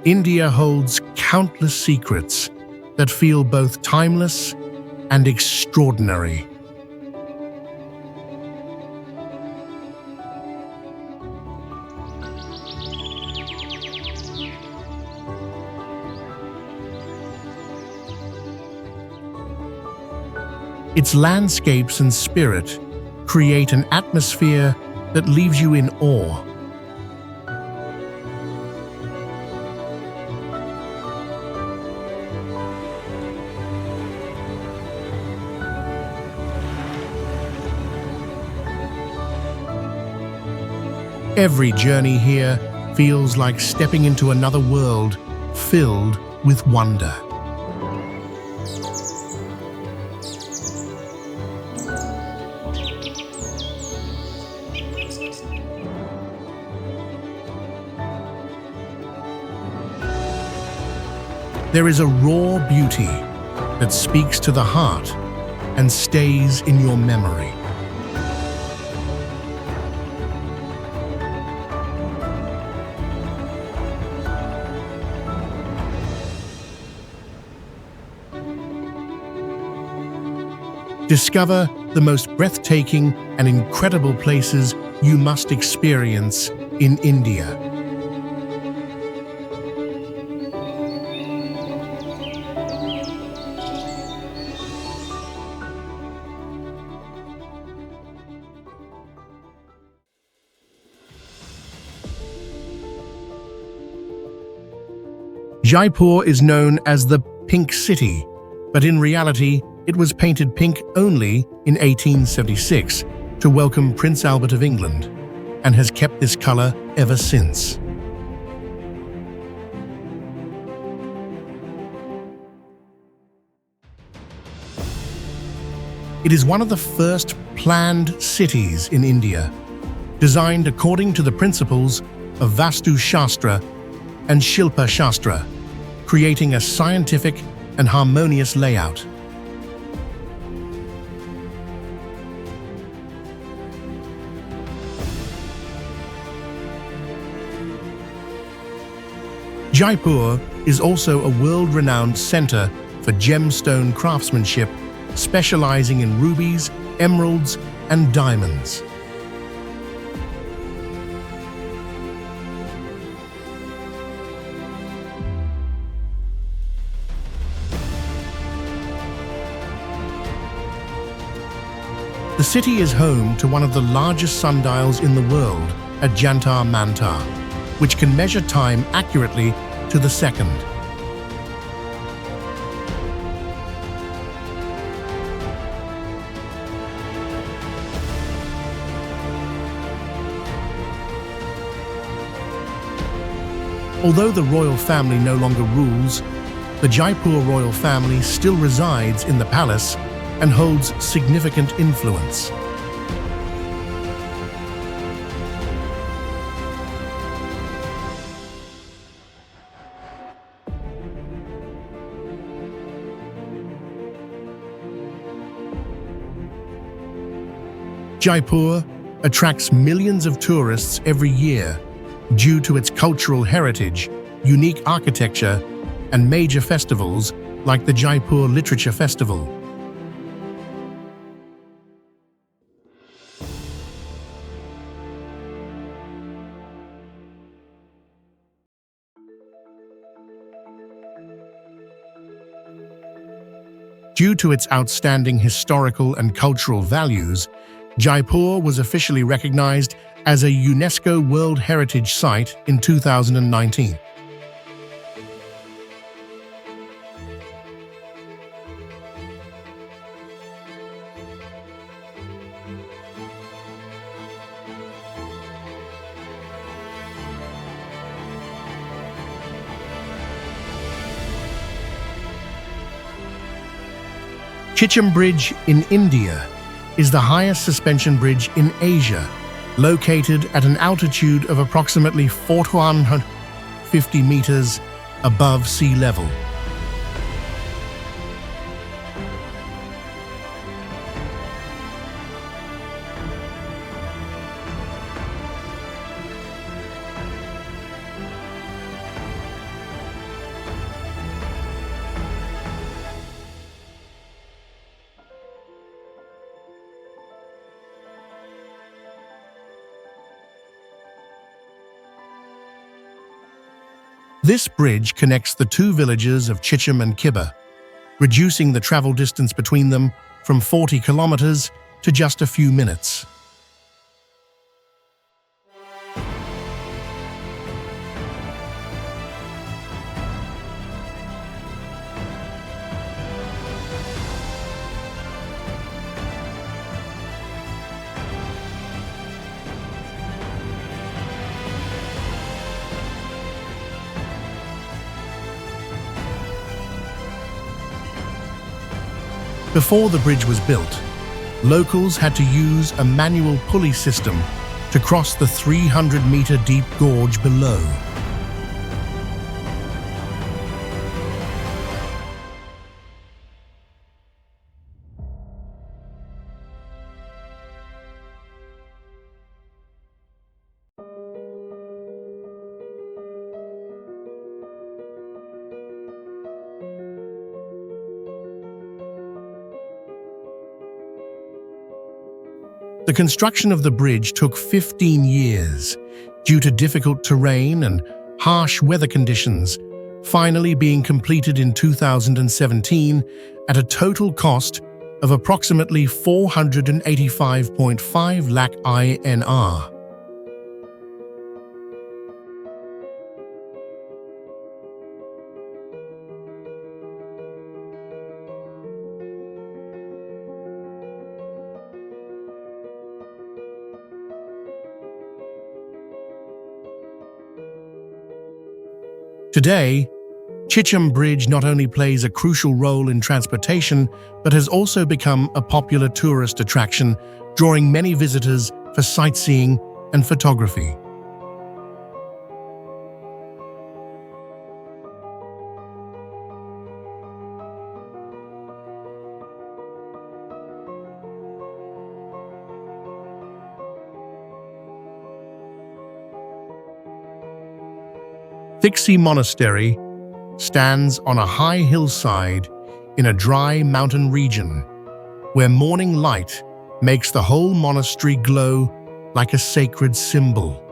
India holds countless secrets that feel both timeless and extraordinary. Its landscapes and spirit create an atmosphere that leaves you in awe. Every journey here feels like stepping into another world filled with wonder. There is a raw beauty that speaks to the heart and stays in your memory. Discover the most breathtaking and incredible places you must experience in India. Jaipur is known as the Pink City, but in reality, it was painted pink only in 1876 to welcome Prince Albert of England, and has kept this color ever since. It is one of the first planned cities in India, designed according to the principles of Vastu Shastra and Shilpa Shastra, creating a scientific and harmonious layout. Jaipur is also a world-renowned center for gemstone craftsmanship, specializing in rubies, emeralds, and diamonds. The city is home to one of the largest sundials in the world, Ajanta Caves, which can measure time accurately to the second. Although the royal family no longer rules, the Jaipur royal family still resides in the palace and holds significant influence. Jaipur attracts millions of tourists every year due to its cultural heritage, unique architecture, and major festivals like the Jaipur Literature Festival. Due to its outstanding historical and cultural values, Jaipur was officially recognized as a UNESCO World Heritage Site in 2019. Chicham Bridge in India is the highest suspension bridge in Asia, located at an altitude of approximately 450 meters above sea level. This bridge connects the two villages of Chicham and Kibba, reducing the travel distance between them from 40 kilometers to just a few minutes. Before the bridge was built, locals had to use a manual pulley system to cross the 300-meter deep gorge below. The construction of the bridge took 15 years due to difficult terrain and harsh weather conditions, finally being completed in 2017 at a total cost of approximately 485.5 lakh INR. Today, Chicham Bridge not only plays a crucial role in transportation, but has also become a popular tourist attraction, drawing many visitors for sightseeing and photography. Thiksey Monastery stands on a high hillside in a dry mountain region, where morning light makes the whole monastery glow like a sacred symbol.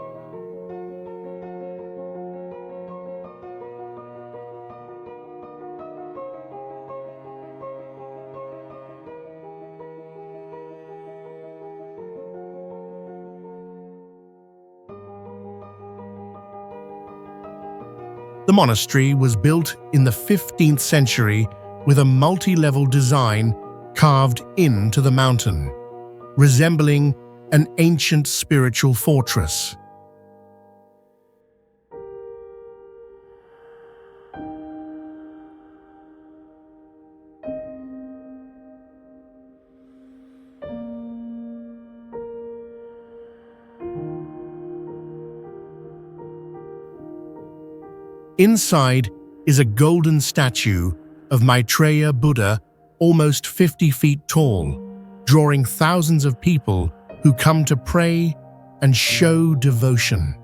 The monastery was built in the 15th century with a multi-level design carved into the mountain, resembling an ancient spiritual fortress. Inside is a golden statue of Maitreya Buddha, almost 50 feet tall, drawing thousands of people who come to pray and show devotion.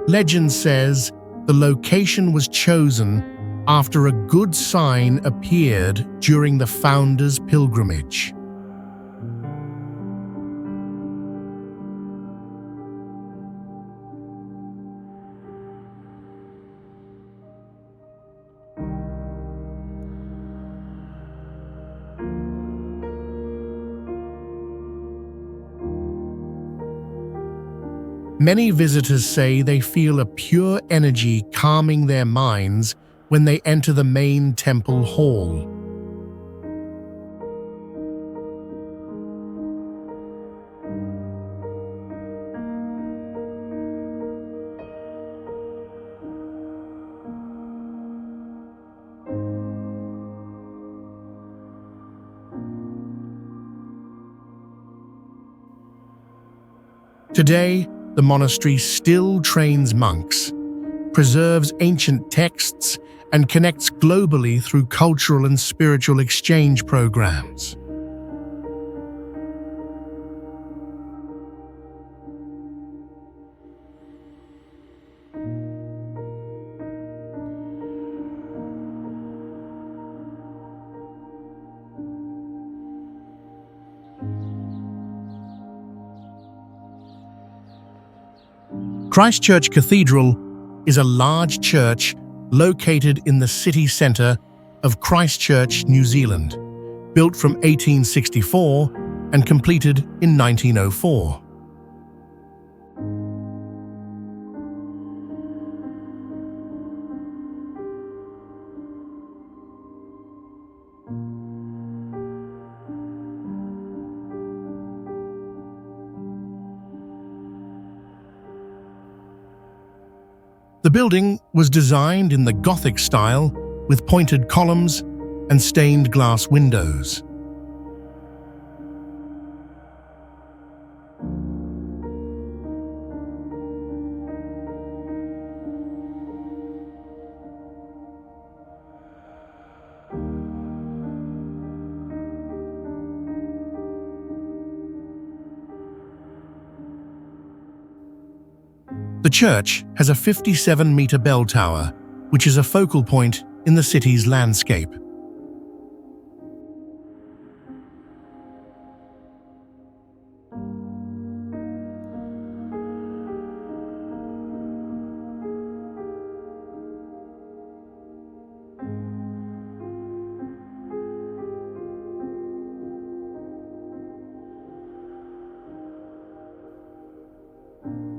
Legend says the location was chosen after a good sign appeared during the founder's pilgrimage. Many visitors say they feel a pure energy calming their minds when they enter the main temple hall. Today, the monastery still trains monks, preserves ancient texts, and connects globally through cultural and spiritual exchange programs. Christchurch Cathedral is a large church located in the city centre of Christchurch, New Zealand, built from 1864 and completed in 1904. The building was designed in the Gothic style with pointed columns and stained glass windows. The church has a 57-metre bell tower, which is a focal point in the city's landscape.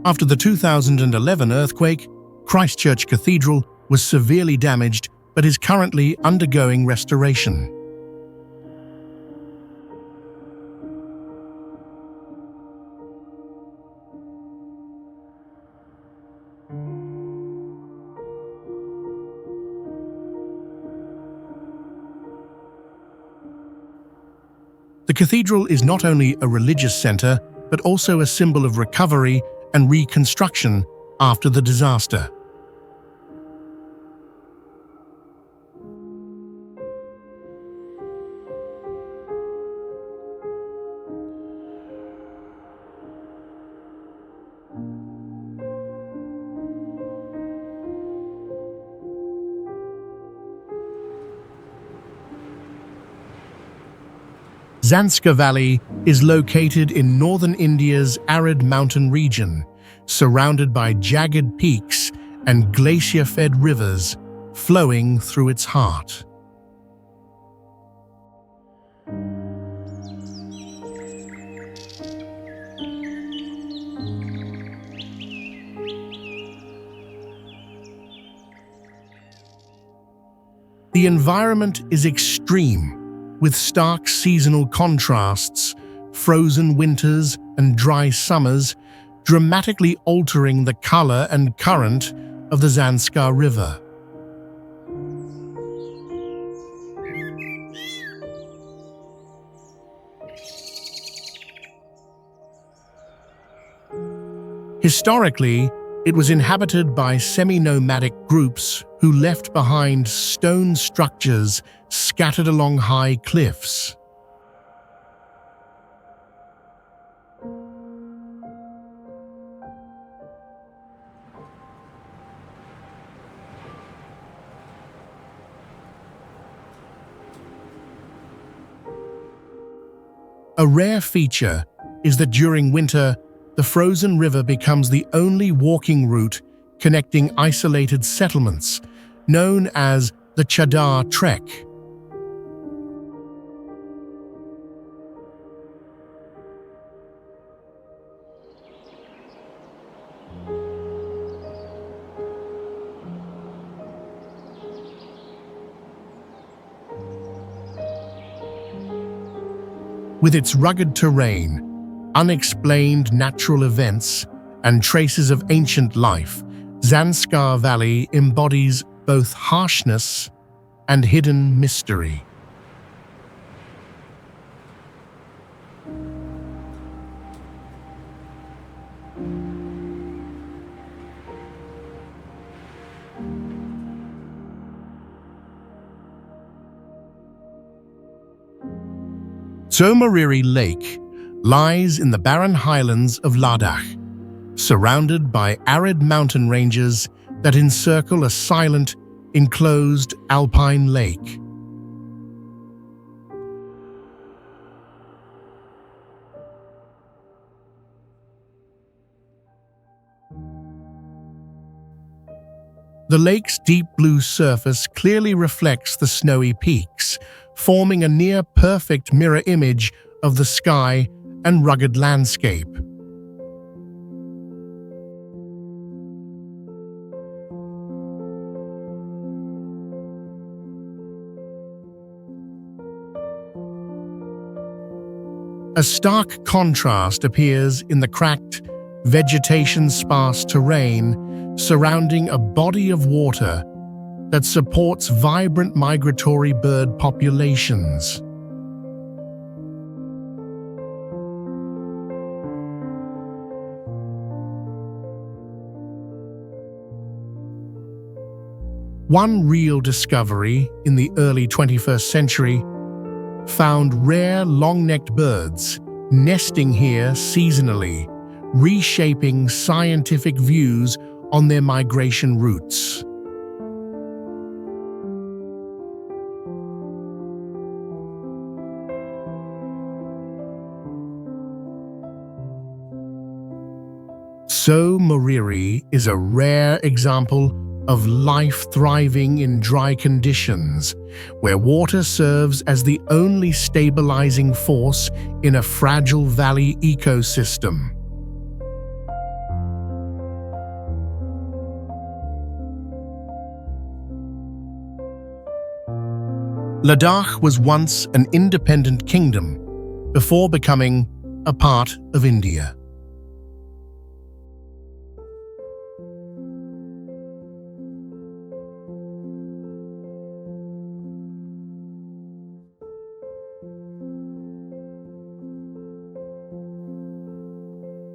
After the 2011 earthquake, Christchurch Cathedral was severely damaged but is currently undergoing restoration. The cathedral is not only a religious centre but also a symbol of recovery and reconstruction after the disaster. Zanskar Valley is located in northern India's arid mountain region, surrounded by jagged peaks and glacier-fed rivers flowing through its heart. The environment is extreme, with stark seasonal contrasts, frozen winters and dry summers, dramatically altering the color and current of the Zanskar River. Historically, it was inhabited by semi-nomadic groups who left behind stone structures scattered along high cliffs. A rare feature is that during winter, the frozen river becomes the only walking route connecting isolated settlements, known as the Chadar Trek. With its rugged terrain, unexplained natural events, and traces of ancient life, Zanskar Valley embodies both harshness and hidden mystery. Tso Moriri Lake lies in the barren highlands of Ladakh, surrounded by arid mountain ranges that encircle a silent, enclosed alpine lake. The lake's deep blue surface clearly reflects the snowy peaks, forming a near-perfect mirror image of the sky and rugged landscape. A stark contrast appears in the cracked, vegetation-sparse terrain surrounding a body of water that supports vibrant migratory bird populations. One real discovery in the early 21st century found rare long-necked birds nesting here seasonally, reshaping scientific views on their migration routes. Tso Moriri is a rare example of life thriving in dry conditions, where water serves as the only stabilizing force in a fragile valley ecosystem. Ladakh was once an independent kingdom before becoming a part of India.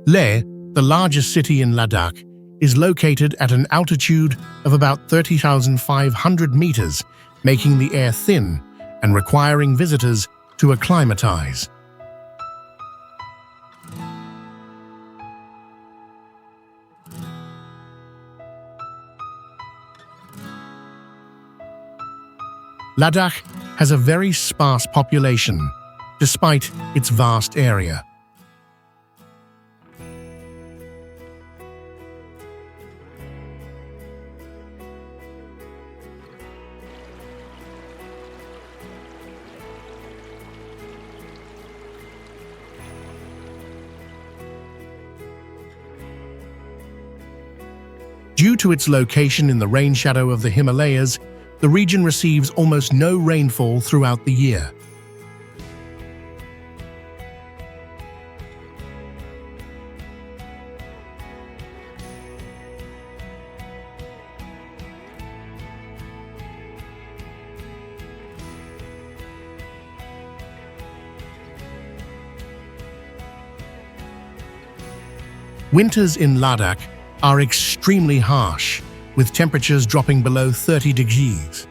Leh, the largest city in Ladakh, is located at an altitude of about 30,500 meters, making the air thin and requiring visitors to acclimatize. Ladakh has a very sparse population, despite its vast area. Due to its location in the rain shadow of the Himalayas, the region receives almost no rainfall throughout the year. Winters in Ladakh are extremely harsh, with temperatures dropping below 30 degrees.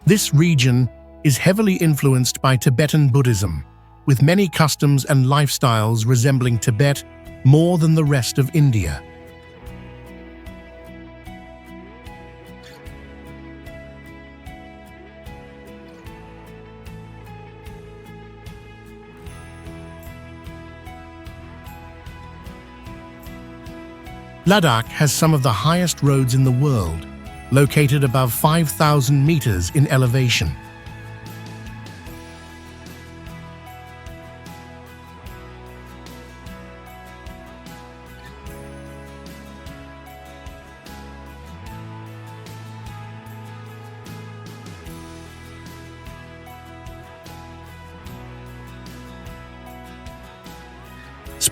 This region is heavily influenced by Tibetan Buddhism, with many customs and lifestyles resembling Tibet more than the rest of India. Ladakh has some of the highest roads in the world, located above 5,000 meters in elevation.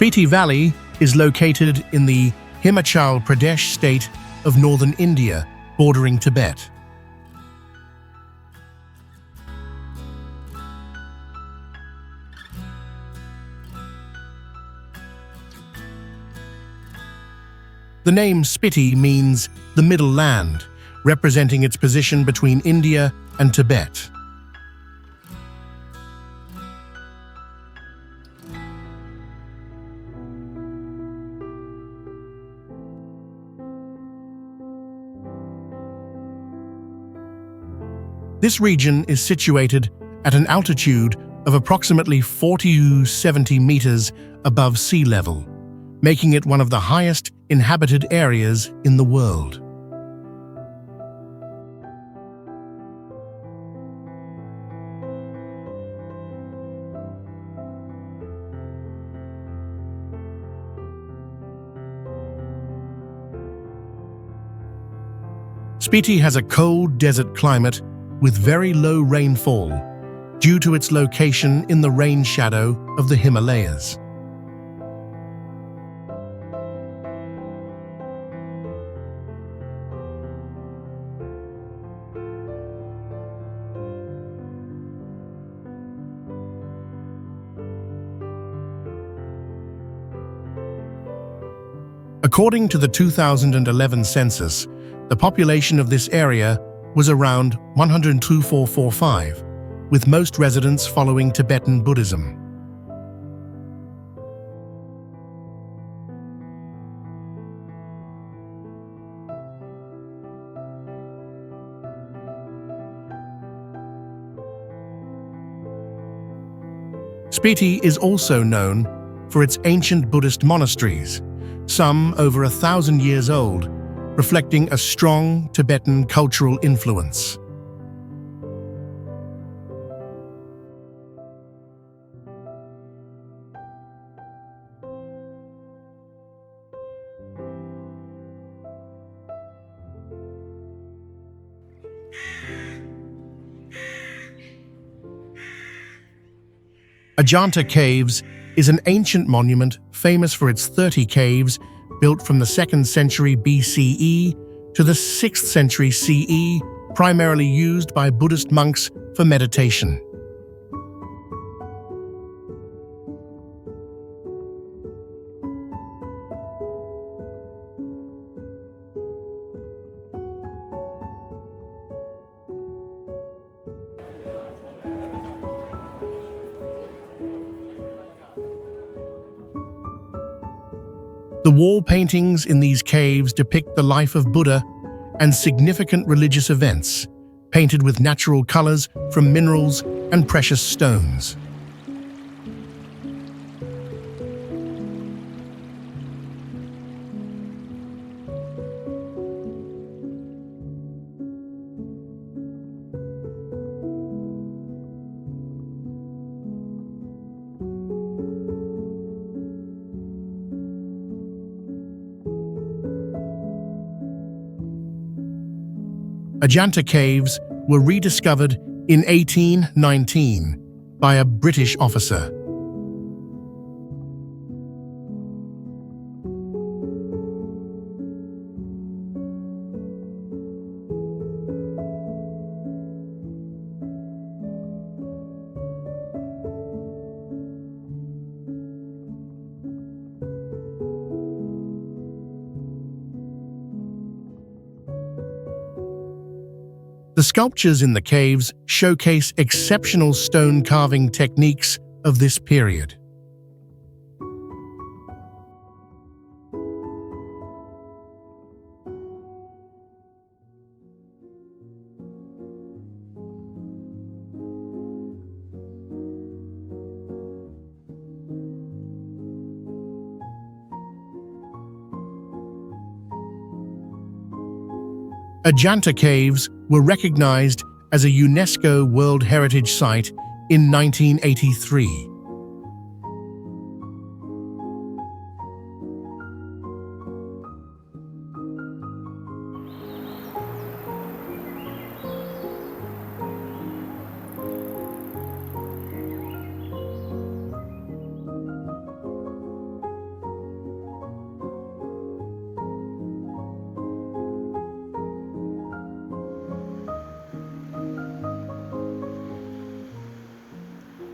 Spiti Valley is located in the Himachal Pradesh state of northern India, bordering Tibet. The name Spiti means the Middle Land, representing its position between India and Tibet. This region is situated at an altitude of approximately 40 to 70 meters above sea level, making it one of the highest inhabited areas in the world. Spiti has a cold desert climate with very low rainfall due to its location in the rain shadow of the Himalayas. According to the 2011 census, the population of this area was around 102,445, with most residents following Tibetan Buddhism. Spiti is also known for its ancient Buddhist monasteries, some over 1,000 years old, reflecting a strong Tibetan cultural influence. Ajanta Caves is an ancient monument famous for its 30 caves built from the 2nd century BCE to the 6th century CE, primarily used by Buddhist monks for meditation. The wall paintings in these caves depict the life of Buddha and significant religious events, painted with natural colors from minerals and precious stones. Ajanta Caves were rediscovered in 1819 by a British officer. The sculptures in the caves showcase exceptional stone carving techniques of this period. Ajanta Caves were recognized as a UNESCO World Heritage Site in 1983.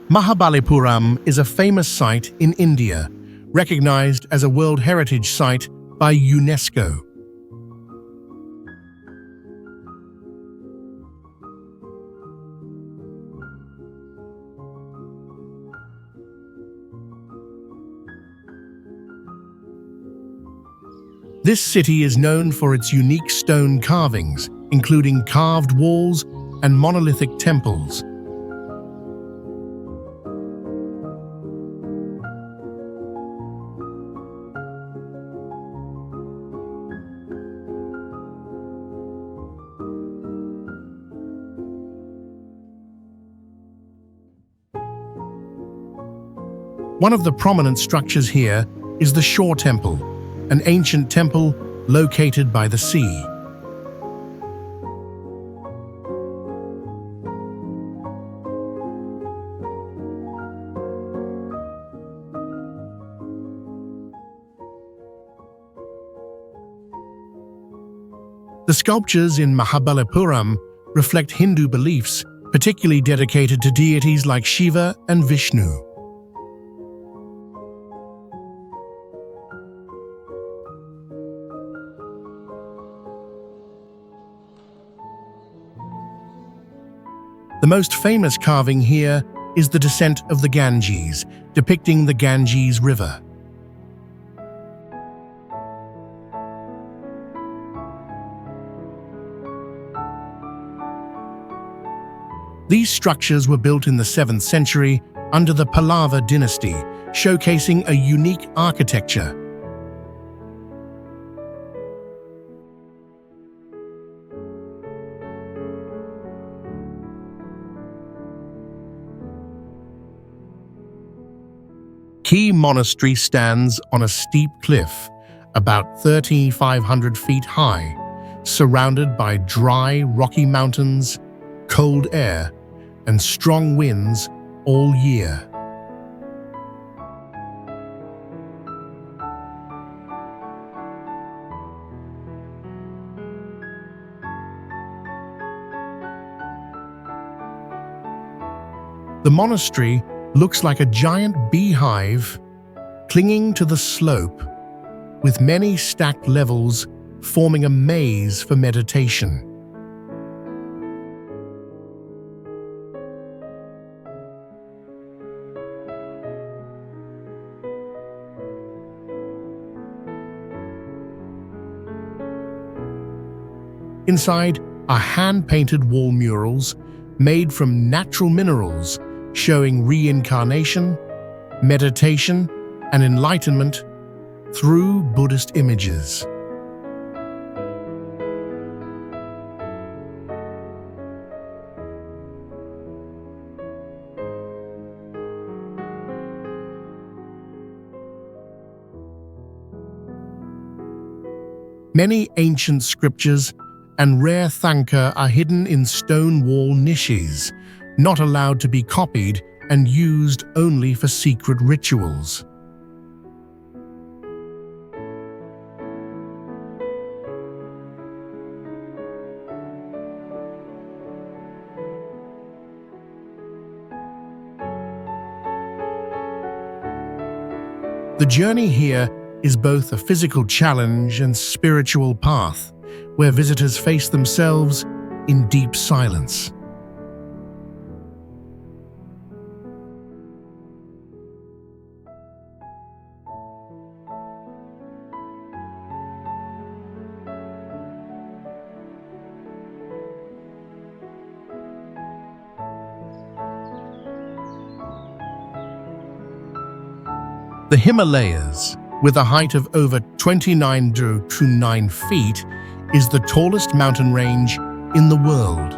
Mahabalipuram is a famous site in India, recognized as a World Heritage Site by UNESCO. This city is known for its unique stone carvings, including carved walls and monolithic temples. One of the prominent structures here is the Shore Temple, an ancient temple located by the sea. The sculptures in Mahabalipuram reflect Hindu beliefs, particularly dedicated to deities like Shiva and Vishnu. The most famous carving here is the Descent of the Ganges, depicting the Ganges River. These structures were built in the 7th century under the Pallava dynasty, showcasing a unique architecture. Chicham Monastery stands on a steep cliff, about 3,500 feet high, surrounded by dry, rocky mountains, cold air, and strong winds all year. The monastery looks like a giant beehive clinging to the slope, with many stacked levels forming a maze for meditation. Inside are hand-painted wall murals made from natural minerals, showing reincarnation, meditation, and enlightenment through Buddhist images. Many ancient scriptures and rare Thangka are hidden in stone wall niches, not allowed to be copied and used only for secret rituals. The journey here is both a physical challenge and spiritual path, where visitors face themselves in deep silence. The Himalayas, with a height of over 29 feet, is the tallest mountain range in the world.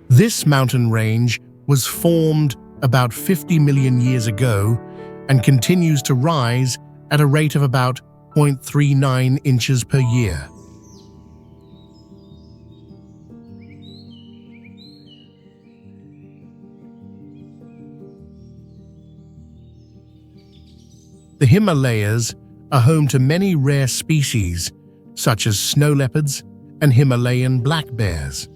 This mountain range was formed about 50 million years ago and continues to rise at a rate of about 0.39 inches per year. The Himalayas are home to many rare species, such as snow leopards and Himalayan black bears.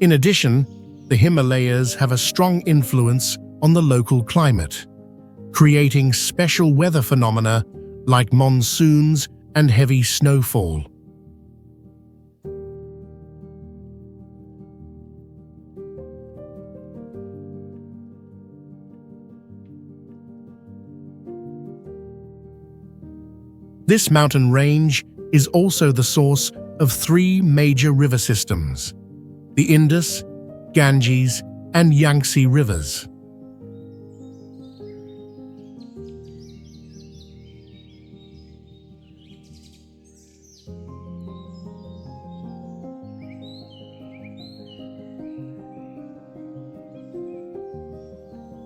In addition, the Himalayas have a strong influence on the local climate, creating special weather phenomena like monsoons and heavy snowfall. This mountain range is also the source of three major river systems: the Indus, Ganges, and Yangtze rivers.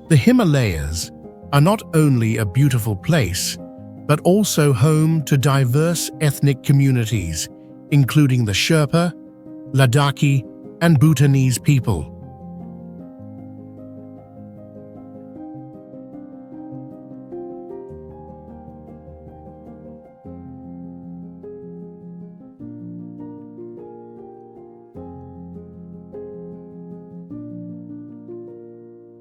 The Himalayas are not only a beautiful place, but also home to diverse ethnic communities, including the Sherpa, Ladakhi, and Bhutanese people.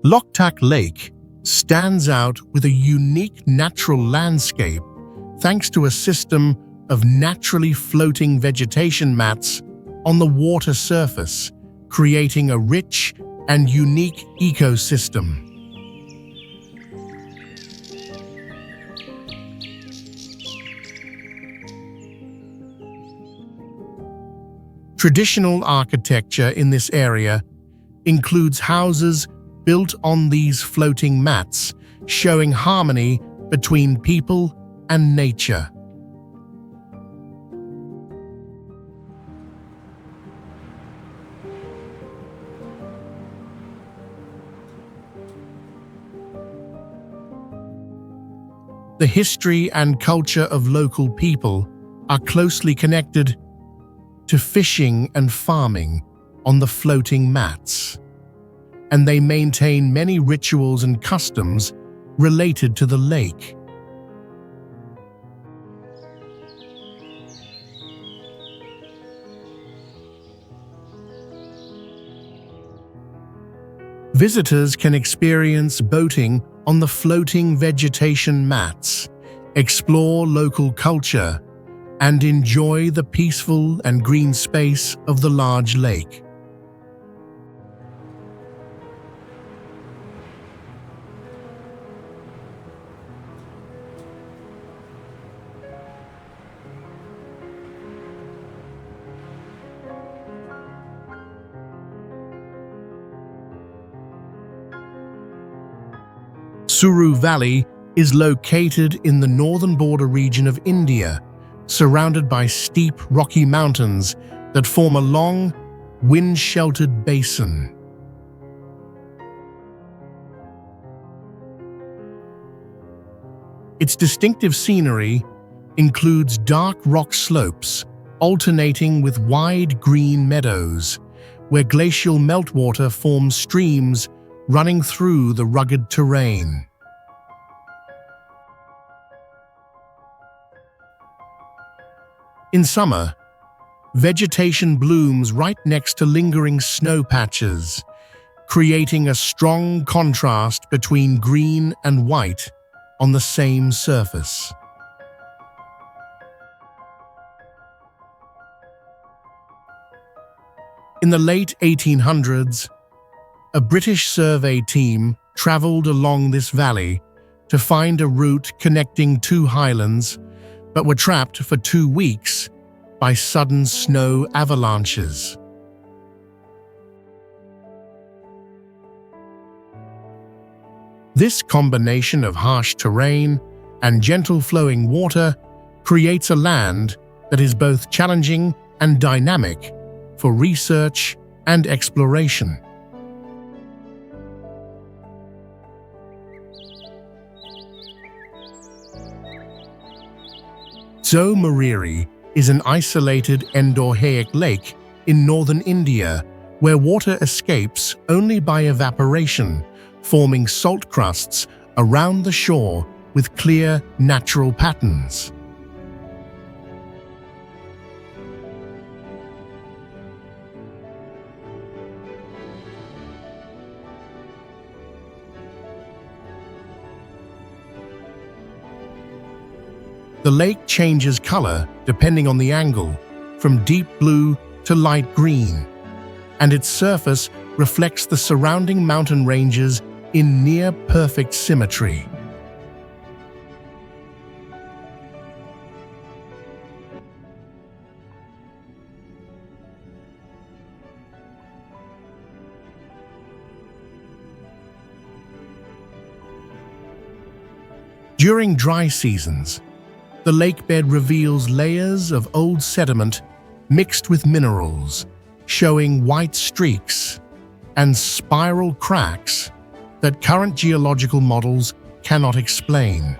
Loktak Lake stands out with a unique natural landscape thanks to a system of naturally floating vegetation mats on the water surface, creating a rich and unique ecosystem. Traditional architecture in this area includes houses built on these floating mats, showing harmony between people and nature. The history and culture of local people are closely connected to fishing and farming on the floating mats, and they maintain many rituals and customs related to the lake. Visitors can experience boating on the floating vegetation mats, explore local culture, and enjoy the peaceful and green space of the large lake. Suru Valley is located in the northern border region of India, surrounded by steep rocky mountains that form a long, wind-sheltered basin. Its distinctive scenery includes dark rock slopes alternating with wide green meadows, where glacial meltwater forms streams running through the rugged terrain. In summer, vegetation blooms right next to lingering snow patches, creating a strong contrast between green and white on the same surface. In the late 1800s, a British survey team traveled along this valley to find a route connecting two highlands, but were trapped for 2 weeks by sudden snow avalanches. This combination of harsh terrain and gentle flowing water creates a land that is both challenging and dynamic for research and exploration. Tso Moriri is an isolated endorheic lake in northern India where water escapes only by evaporation, forming salt crusts around the shore with clear natural patterns. The lake changes color depending on the angle, from deep blue to light green, and its surface reflects the surrounding mountain ranges in near-perfect symmetry. During dry seasons, the lake bed reveals layers of old sediment mixed with minerals, showing white streaks and spiral cracks that current geological models cannot explain.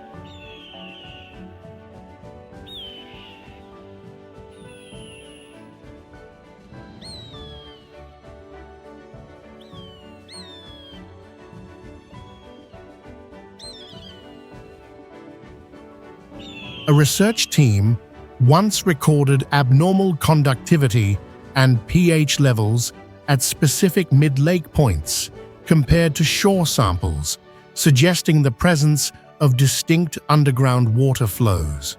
A research team once recorded abnormal conductivity and pH levels at specific mid-lake points compared to shore samples, suggesting the presence of distinct underground water flows.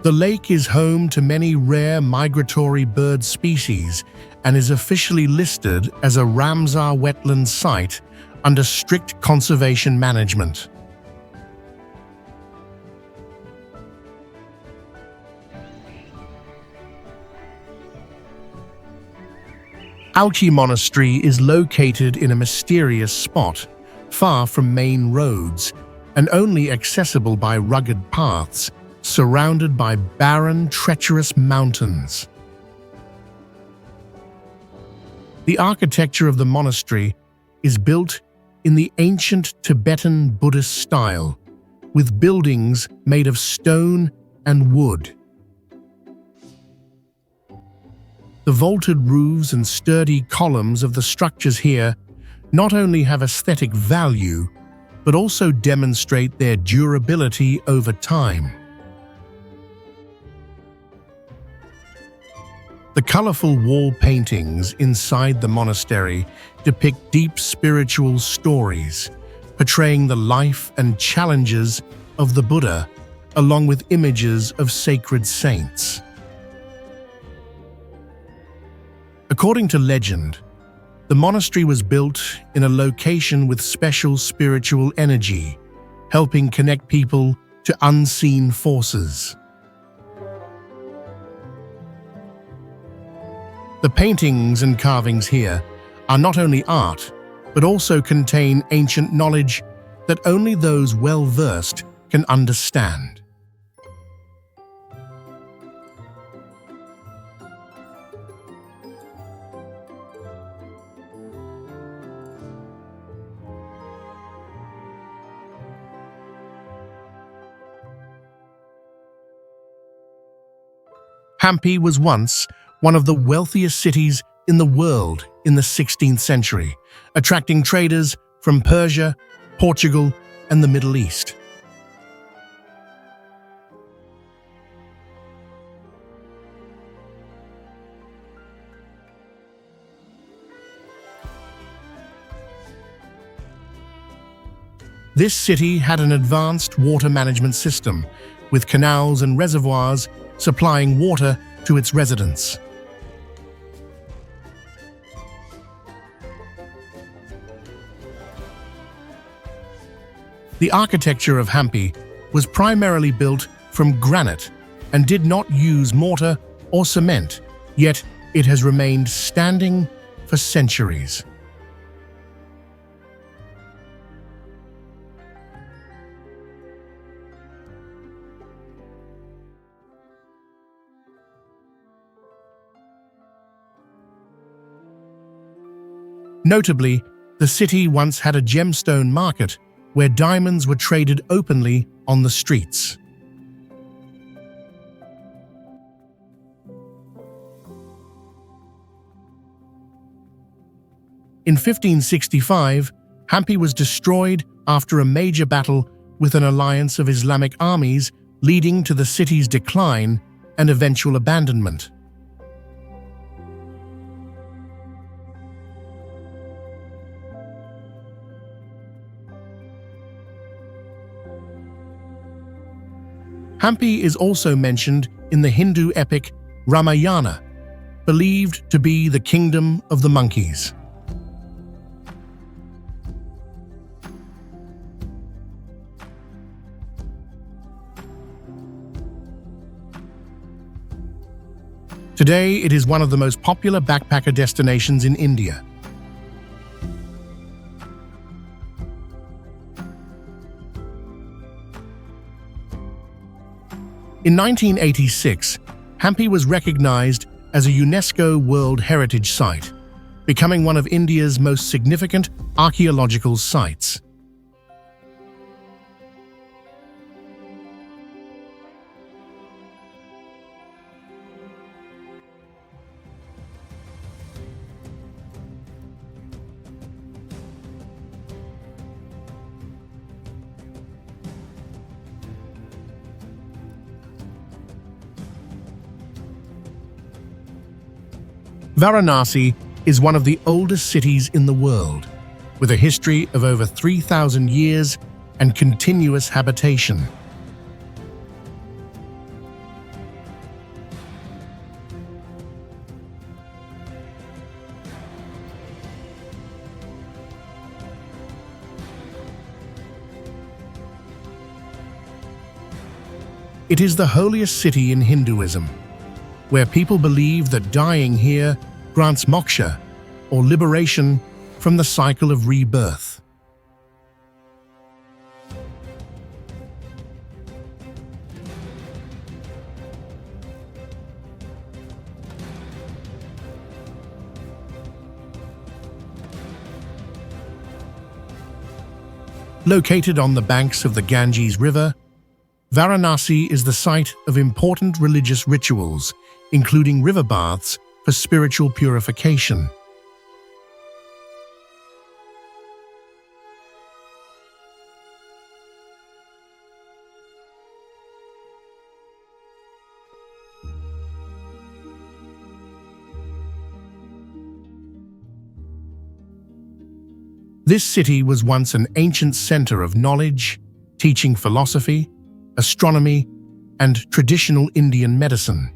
The lake is home to many rare migratory bird species and is officially listed as a Ramsar wetland site under strict conservation management. Alchi Monastery is located in a mysterious spot, far from main roads and only accessible by rugged paths, surrounded by barren, treacherous mountains. The architecture of the monastery is built in the ancient Tibetan Buddhist style, with buildings made of stone and wood. The vaulted roofs and sturdy columns of the structures here not only have aesthetic value, but also demonstrate their durability over time. The colorful wall paintings inside the monastery depict deep spiritual stories, portraying the life and challenges of the Buddha, along with images of sacred saints. According to legend, the monastery was built in a location with special spiritual energy, helping connect people to unseen forces. The paintings and carvings here are not only art, but also contain ancient knowledge that only those well-versed can understand. Hampi was once one of the wealthiest cities in the world in the 16th century, attracting traders from Persia, Portugal, and the Middle East. This city had an advanced water management system, with canals and reservoirs supplying water to its residents. The architecture of Hampi was primarily built from granite and did not use mortar or cement, yet it has remained standing for centuries. Notably, the city once had a gemstone market where diamonds were traded openly on the streets. In 1565, Hampi was destroyed after a major battle with an alliance of Islamic armies leading to the city's decline and eventual abandonment. Hampi is also mentioned in the Hindu epic Ramayana, believed to be the kingdom of the monkeys. Today, it is one of the most popular backpacker destinations in India. In 1986, Hampi was recognized as a UNESCO World Heritage Site, becoming one of India's most significant archaeological sites. Varanasi is one of the oldest cities in the world, with a history of over 3,000 years and continuous habitation. It is the holiest city in Hinduism, where people believe that dying here grants moksha, or liberation from the cycle of rebirth. Located on the banks of the Ganges River, Varanasi is the site of important religious rituals, including river baths for spiritual purification. This city was once an ancient center of knowledge, teaching philosophy, astronomy, and traditional Indian medicine.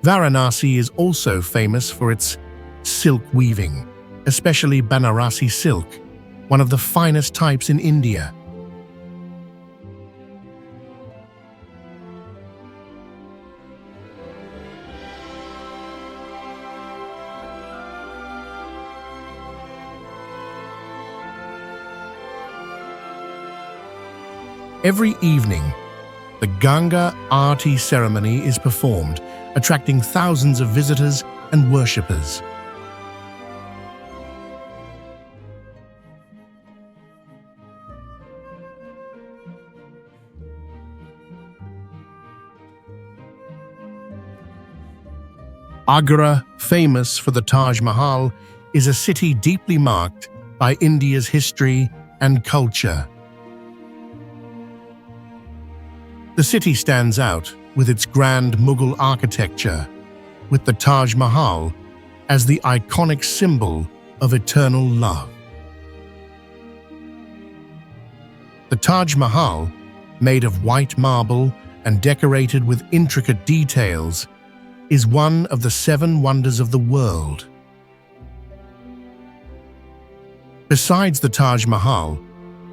Varanasi is also famous for its silk weaving, especially Banarasi silk, one of the finest types in India. Every evening, the Ganga Aarti ceremony is performed, attracting thousands of visitors and worshippers. Agra, famous for the Taj Mahal, is a city deeply marked by India's history and culture. The city stands out with its grand Mughal architecture, with the Taj Mahal as the iconic symbol of eternal love. The Taj Mahal, made of white marble and decorated with intricate details, is one of the 7 wonders of the world. Besides the Taj Mahal,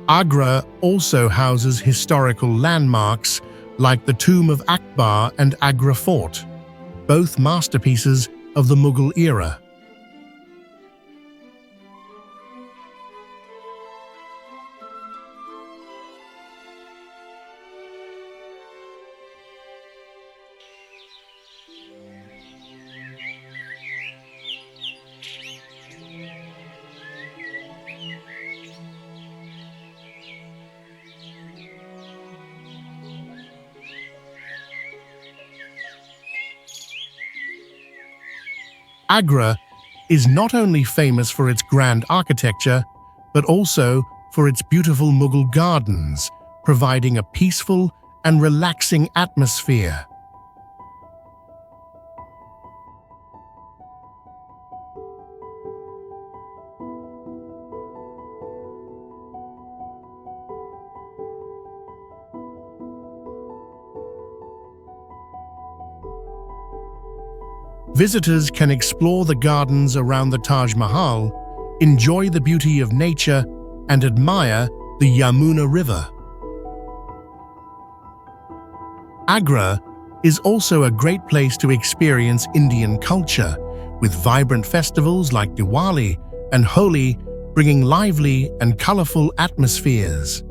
Agra also houses historical landmarks like the Tomb of Akbar and Agra Fort, both masterpieces of the Mughal era. Agra is not only famous for its grand architecture, but also for its beautiful Mughal gardens, providing a peaceful and relaxing atmosphere. Visitors can explore the gardens around the Taj Mahal, enjoy the beauty of nature, and admire the Yamuna River. Agra is also a great place to experience Indian culture, with vibrant festivals like Diwali and Holi bringing lively and colorful atmospheres.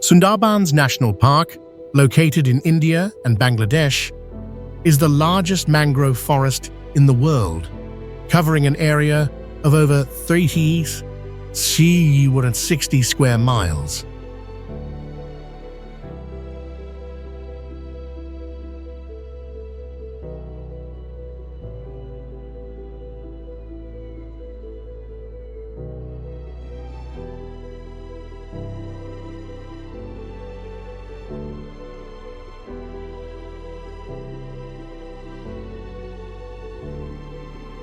Sundarbans National Park, located in India and Bangladesh, is the largest mangrove forest in the world, covering an area of over 360 square miles.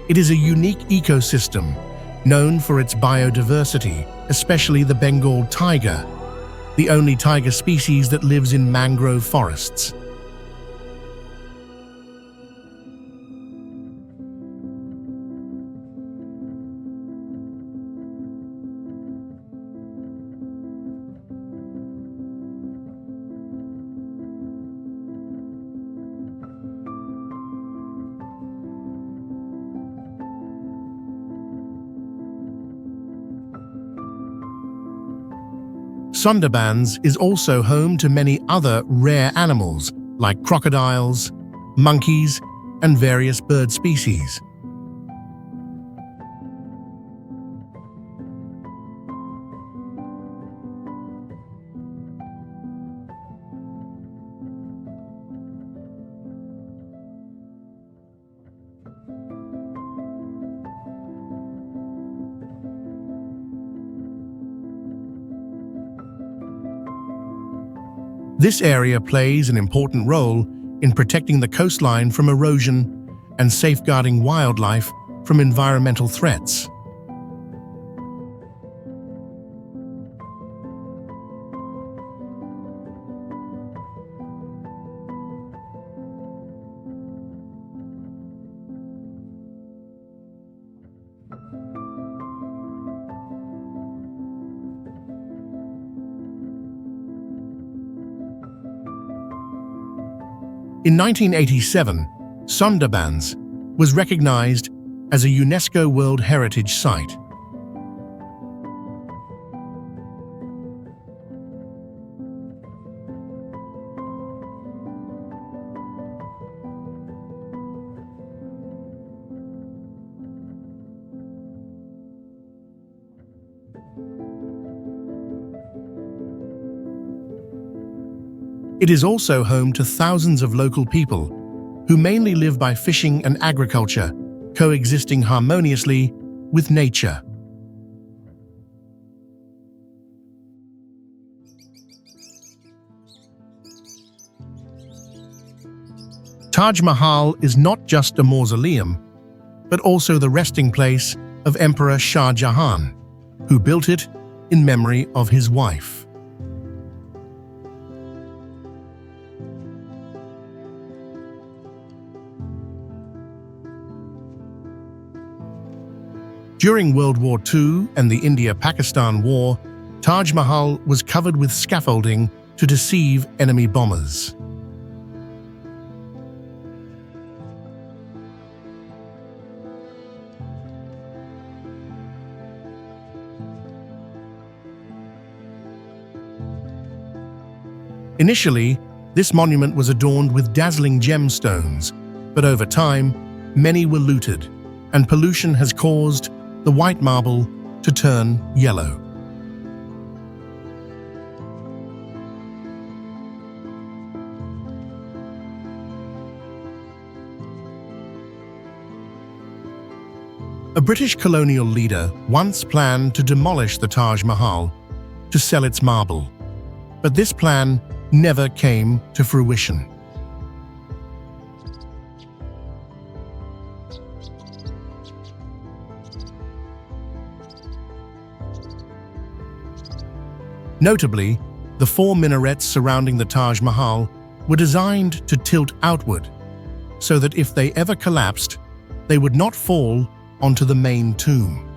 It is a unique ecosystem, known for its biodiversity, especially the Bengal tiger, the only tiger species that lives in mangrove forests. Sundarbans is also home to many other rare animals like crocodiles, monkeys, and various bird species. This area plays an important role in protecting the coastline from erosion and safeguarding wildlife from environmental threats. In 1987, Sundarbans was recognized as a UNESCO World Heritage Site. It is also home to thousands of local people who mainly live by fishing and agriculture, coexisting harmoniously with nature. Taj Mahal is not just a mausoleum, but also the resting place of Emperor Shah Jahan, who built it in memory of his wife. During World War II and the India-Pakistan War, Taj Mahal was covered with scaffolding to deceive enemy bombers. Initially, this monument was adorned with dazzling gemstones, but over time, many were looted, and pollution has caused the white marble to turn yellow. A British colonial leader once planned to demolish the Taj Mahal to sell its marble, but this plan never came to fruition. Notably, the 4 minarets surrounding the Taj Mahal were designed to tilt outward, so that if they ever collapsed, they would not fall onto the main tomb.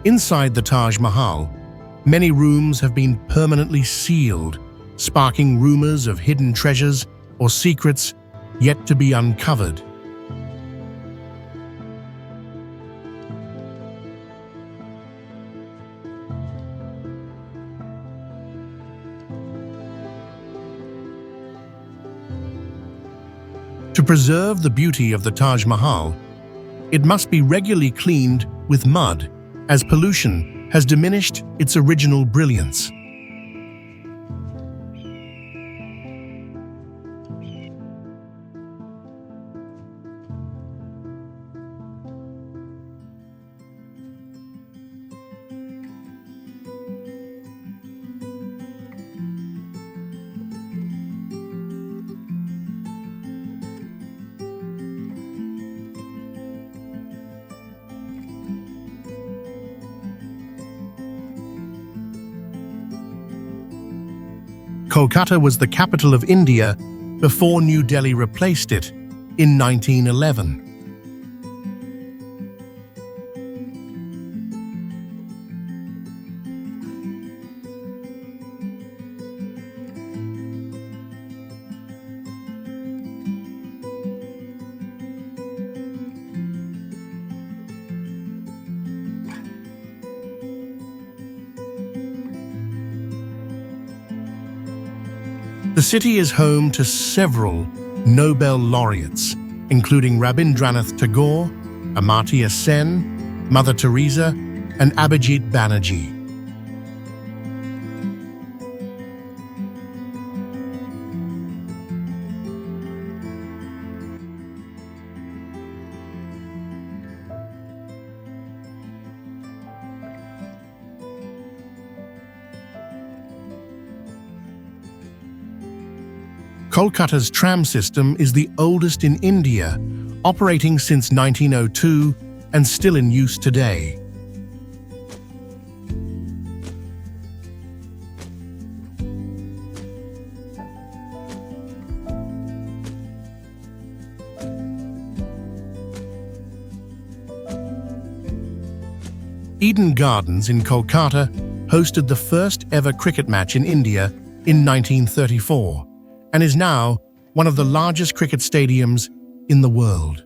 Inside the Taj Mahal, many rooms have been permanently sealed, sparking rumors of hidden treasures or secrets yet to be uncovered. To preserve the beauty of the Taj Mahal, it must be regularly cleaned with mud, as pollution has diminished its original brilliance. Kolkata was the capital of India before New Delhi replaced it in 1911. The city is home to several Nobel laureates, including Rabindranath Tagore, Amartya Sen, Mother Teresa, and Abhijit Banerjee. Kolkata's tram system is the oldest in India, operating since 1902 and still in use today. Eden Gardens in Kolkata hosted the first ever cricket match in India in 1934. And is now one of the largest cricket stadiums in the world.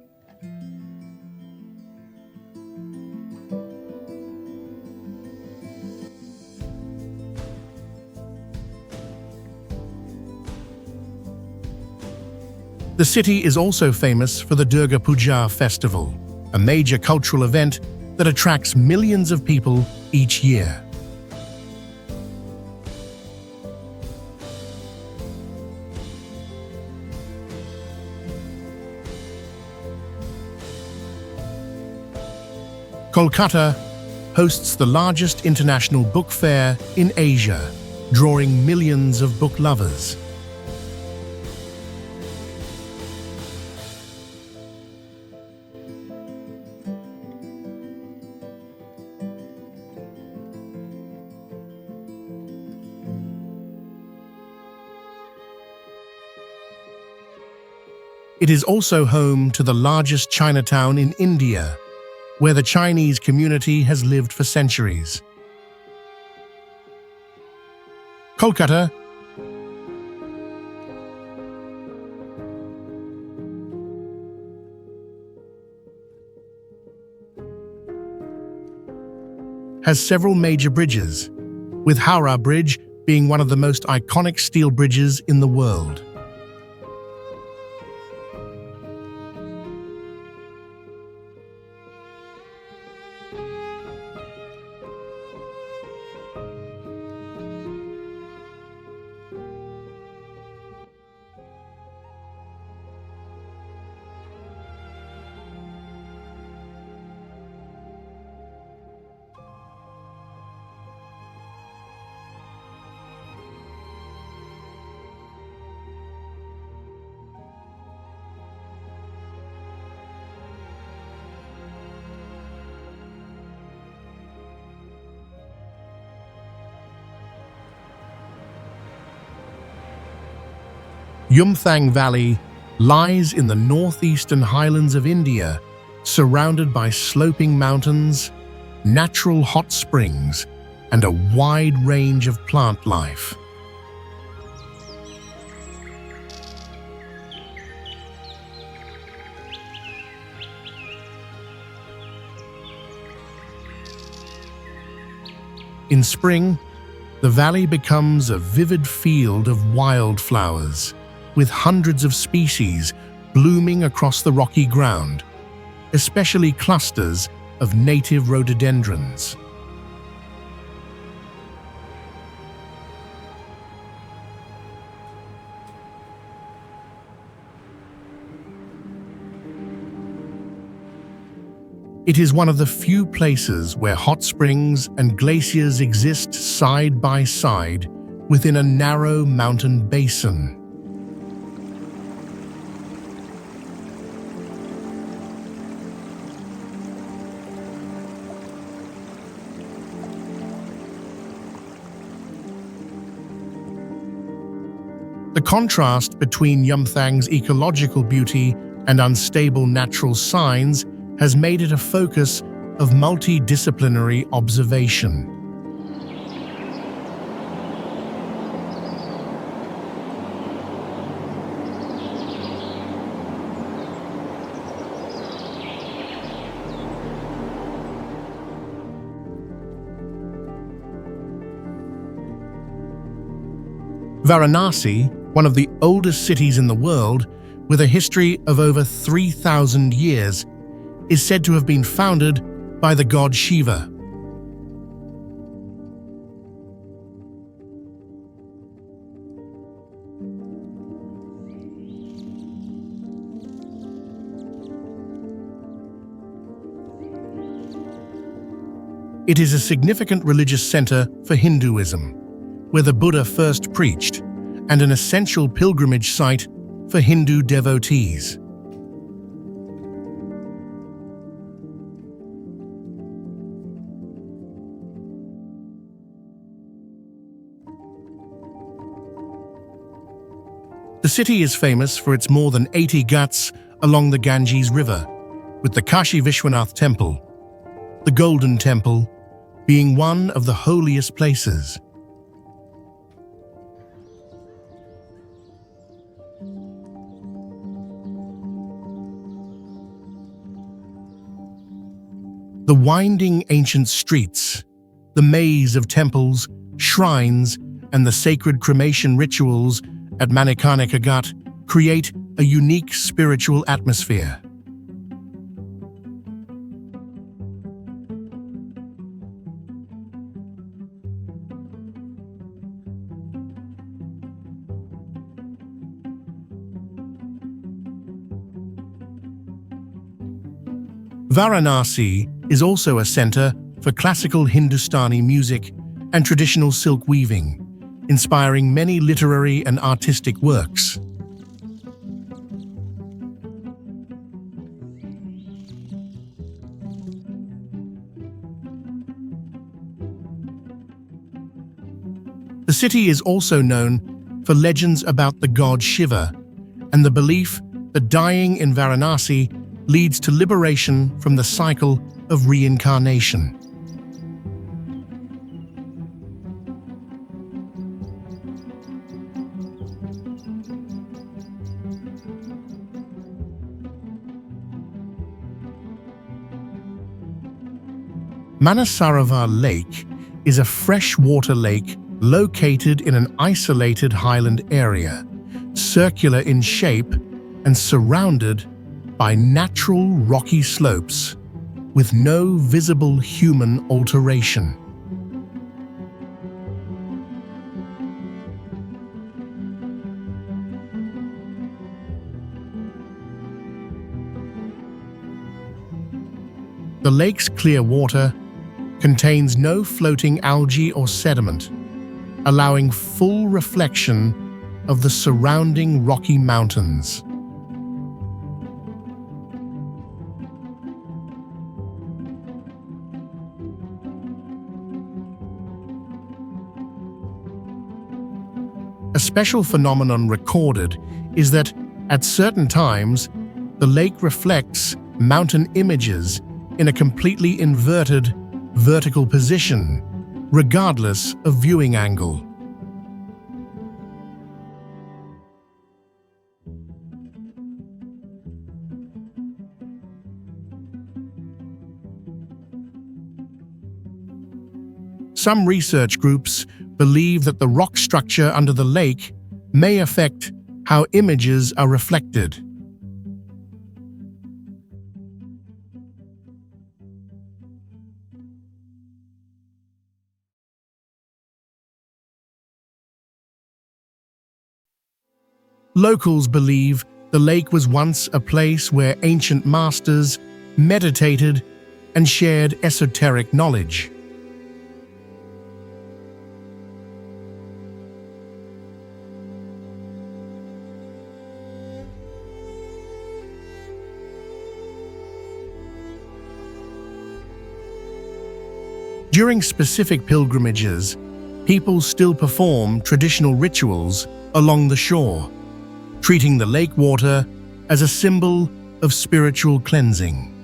The city is also famous for the Durga Puja festival, a major cultural event that attracts millions of people each year. Kolkata hosts the largest international book fair in Asia, drawing millions of book lovers. It is also home to the largest Chinatown in India, where the Chinese community has lived for centuries. Kolkata has several major bridges, with Howrah Bridge being one of the most iconic steel bridges in the world. Yumthang Valley lies in the northeastern highlands of India, surrounded by sloping mountains, natural hot springs, and a wide range of plant life. In spring, the valley becomes a vivid field of wildflowers, with hundreds of species blooming across the rocky ground, especially clusters of native rhododendrons. It is one of the few places where hot springs and glaciers exist side by side within a narrow mountain basin. The contrast between Yumthang's ecological beauty and unstable natural signs has made it a focus of multidisciplinary observation. Varanasi, one of the oldest cities in the world, with a history of over 3,000 years, is said to have been founded by the god Shiva. It is a significant religious center for Hinduism, where the Buddha first preached, and an essential pilgrimage site for Hindu devotees. The city is famous for its more than 80 ghats along the Ganges River, with the Kashi Vishwanath Temple, the Golden Temple, being one of the holiest places. The winding ancient streets, the maze of temples, shrines, and the sacred cremation rituals at Manikarnika Ghat create a unique spiritual atmosphere. Varanasi is also a center for classical Hindustani music and traditional silk weaving, inspiring many literary and artistic works. The city is also known for legends about the god Shiva and the belief that dying in Varanasi leads to liberation from the cycle of reincarnation. Manasarovar Lake is a freshwater lake located in an isolated highland area, circular in shape and surrounded by natural rocky slopes with no visible human alteration. The lake's clear water contains no floating algae or sediment, allowing full reflection of the surrounding Rocky Mountains. A special phenomenon recorded is that, at certain times, the lake reflects mountain images in a completely inverted vertical position, regardless of viewing angle. Some research groups believe that the rock structure under the lake may affect how images are reflected. Locals believe the lake was once a place where ancient masters meditated and shared esoteric knowledge. During specific pilgrimages, people still perform traditional rituals along the shore, treating the lake water as a symbol of spiritual cleansing.